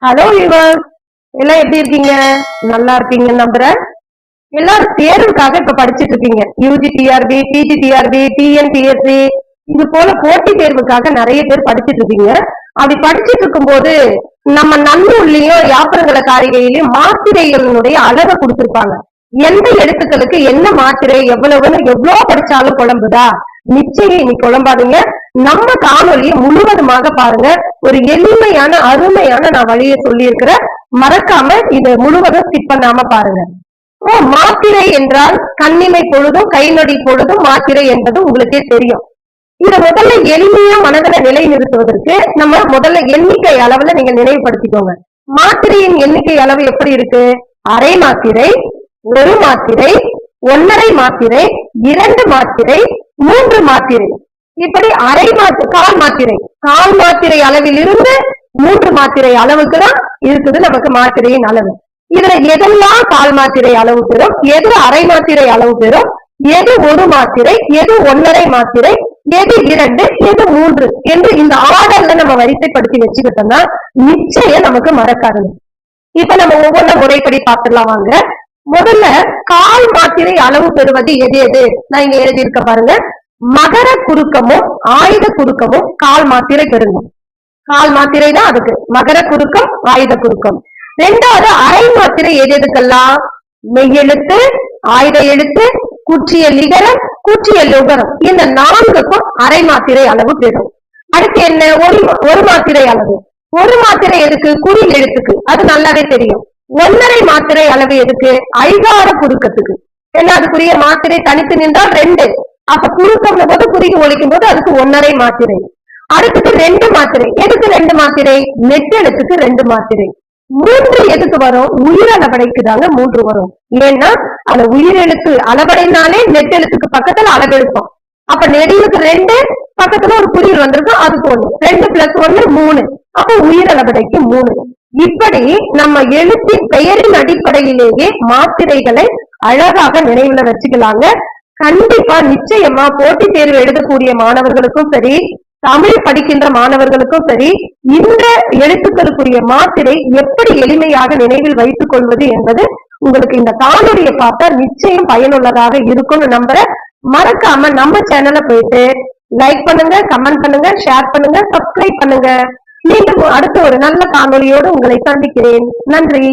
Hello viewers, எல்லாம் எப்படி இருக்கீங்க? நல்லா இருக்கீங்கன்னு நம்புறேன். எல்லாரும் தேர்வுக்காக இப்ப படிச்சுட்டு இருக்கீங்க. UG TRB, PG TRB, TNPSC இது போல போட்டி தேர்வுக்காக நிறைய பேர் படிச்சுட்டு இருக்கீங்க. அப்படி படிச்சுட்டு இருக்கும் போது நம்ம நன்னூல்லையும் யாத்திரங்கள காரிகையிலையும் மாத்திரைகளுடைய அளவை கொடுத்திருப்பாங்க. எந்த எழுத்துக்களுக்கு என்ன மாத்திரை எவ்வளவுன்னு எவ்வளவு படிச்சாலும் குழம்புதா? நிச்சயம் இன்னைக்கு குழம்பாதீங்க. நம்ம காணொலியை முழுவதுமாக பாருங்க. ஒரு எளிமையான அருமையான நான் வழியை சொல்லி இருக்கிறேன். மறக்காம இதை முழுவதும் ஸ்கிப் பண்ணாம பாருங்க. மாத்திரை என்றால் கண்ணிமை பொழுதும் கை நொடி பொழுதும் மாத்திரை என்பது உங்களுக்கே தெரியும். இத முதல்ல எளிமையா மனதில நிலை நிறுத்துவதற்கு நம்ம முதல்ல எண்ணிக்கை அளவுல நீங்க நினைவுபடுத்திக்கோங்க. மாத்திரையின் எண்ணிக்கை அளவு எப்படி இருக்கு? அரை மாத்திரை, ஒரு மாத்திரை, 1.5 மாத்திரை, 2 மாத்திரை, 3 மாத்திரை, இப்படி அரை கால் மாத்திரை, கால் மாத்திரை அளவில் இருந்து 3 மாத்திரை அளவுக்கு தான் இருக்குது நமக்கு மாத்திரையின் அளவு. இதுல எதெல்லாம் கால் மாத்திரை அளவு பெறும், எது அரை மாத்திரை அளவு பெறும், எது ஒரு மாத்திரை, எது 1.5 மாத்திரை, எது 2, எது 3 என்று இந்த ஆர்டர்ல நம்ம வரிசைப்படுத்தி வச்சுக்கிட்டோம்னா நிச்சயம் நமக்கு மறக்காது. இப்ப நம்ம ஒவ்வொரு முறைப்படி பார்த்துடலாம் வாங்க. முதல்ல கால் மாத்திரை அளவு பெறுவது எது எது நான் இங்க எழுதியிருக்க பாருங்க. மகர குறுக்கமும் ஆயுத குறுக்கமும் கால் மாத்திரை பெறுங்க. கால் மாத்திரை தான் அதுக்கு மகர குறுக்கம், ஆயுத குறுக்கம். ரெண்டாவது அரை மாத்திரை எது எதுக்கெல்லாம்? மெய்யெழுத்து, ஆயுத எழுத்து, குற்றிய லிகரம், குற்றிய லுகரம், இந்த 4க்கும் அரை மாத்திரை அளவு பெறும். அடுத்து என்ன? ஒரு மாத்திரை அளவு. ஒரு மாத்திரை எதுக்கு? குறில் எழுத்துக்கு, அது நல்லாவே தெரியும். 1.5 மாத்திரை அளவு எதுக்கு? ஐகார குறுக்கத்துக்கு. ஏன்னா அதுக்குரிய மாத்திரை தனித்து நின்றால் 2, அப்ப குறுக்கம் போது குறுகி ஒழிக்கும் போது அதுக்கு 1.5 மாத்திரை. அடுத்தது 2 மாத்திரை. எதுக்கு 2 மாத்திரை? நெட்டெழுத்துக்கு 2 மாத்திரை. 3 எதுக்கு வரும்? உயிரளபடைக்கு தாங்க 3 வரும். ஏன்னா அந்த உயிரெழுத்து அளபடைனாலே நெட்டெழுத்துக்கு பக்கத்துல அளவெழுப்போம். அப்ப நெடிலுக்கு 2, பக்கத்துல ஒரு குறியில் வந்திருக்கும், அதுக்கு 1, 2 + 1 3, அப்ப உயிரளபடைக்கு 3. இப்படி நம்ம எழுத்தின் பெயரின் அடிப்படையிலேயே மாத்திரைகளை அழகாக நினைவுல வச்சுக்கலாங்க. கண்டிப்பா நிச்சயமா போட்டி தேர்வு எழுதக்கூடிய மாணவர்களுக்கும் சரி, தமிழ் படிக்கின்ற மாணவர்களுக்கும் சரி, இந்த எழுத்துக்களுக்குரிய மாத்திரை எப்படி எளிமையாக நினைவில் வைத்துக் கொள்வது என்பது உங்களுக்கு இந்த காணொலியை பார்த்தா நிச்சயம் பயனுள்ளதாக இருக்கும்னு நம்புறேன். மறக்காம நம்ம சேனலை போயிட்டு லைக் பண்ணுங்க, கமெண்ட் பண்ணுங்க, ஷேர் பண்ணுங்க, சப்ஸ்கிரைப் பண்ணுங்க. மீண்டும் அடுத்த ஒரு நல்ல காணொலியோடு உங்களை சந்திக்கிறேன். நன்றி.